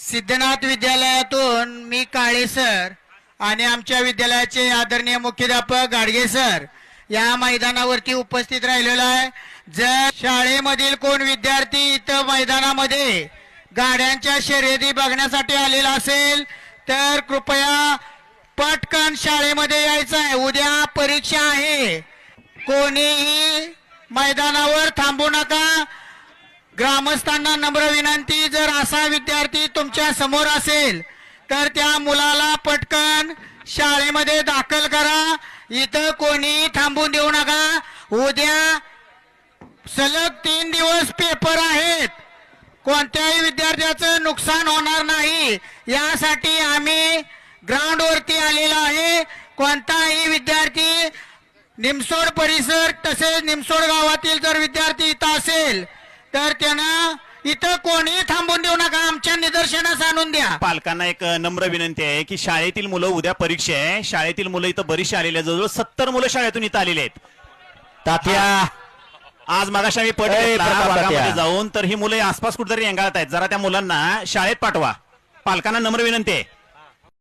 सिद्धनाथ विद्यालयातून मी काळे sir आणि आमच्या विद्यालयाचे आदरणीय मुख्याध्यापक गाडगे सर या मैदानावरती उपस्थित राहिलेला आहे। जर शाळेमधील कोण विद्यार्थी इथं मैदानामध्ये गाड्यांच्या शर्यती बघण्यासाठी आलेला असेल तर कृपया पटकन शाळेमध्ये यायचं आहे। उद्या परीक्षा आहे, कोणीही मैदानावर थांबू नका। ग्रामस्थांना नम्र विनंती, जर असा विद्यार्थी तुमच्या समोर असेल तर त्या मुलाला पटकन शाळेमध्ये दाखल करा। इथं कोणी थांबून देऊ नका। उद्या सलग 3 दिवस पेपर आहेत, कोणत्याही विद्यार्थ्याचं नुकसान होणार नाही यासाठी आम्ही ग्राउंडवरती आलेला आहे। कोणताही विद्यार्थी निमसोड परिसर तसेच निमसोड गावातील जर विद्यार्थी इथं असेल तर त्यांना इथं कोणी थांबून देऊ नका, आमच्या निदर्शनास आणून द्या। पालकांना एक नम्र विनंती आहे की शाळेतील मुलं, उद्या परीक्षा आहे, शाळेतील मुलं इथं बरीचशी आलेली आहेत, जवळजवळ 70 मुलं शाळेतून इथं आलेली आहेत। तात्या आज मगाशी आम्ही पट ए, घेतला प्रताप भागामध्ये तात्या. जाऊन, तर ही मुलं आसपास कुठेतरी रेंगाळत आहेत, जरा त्या मुलांना शाळेत पाठवा। पालकांना नम्र विनंती आहे।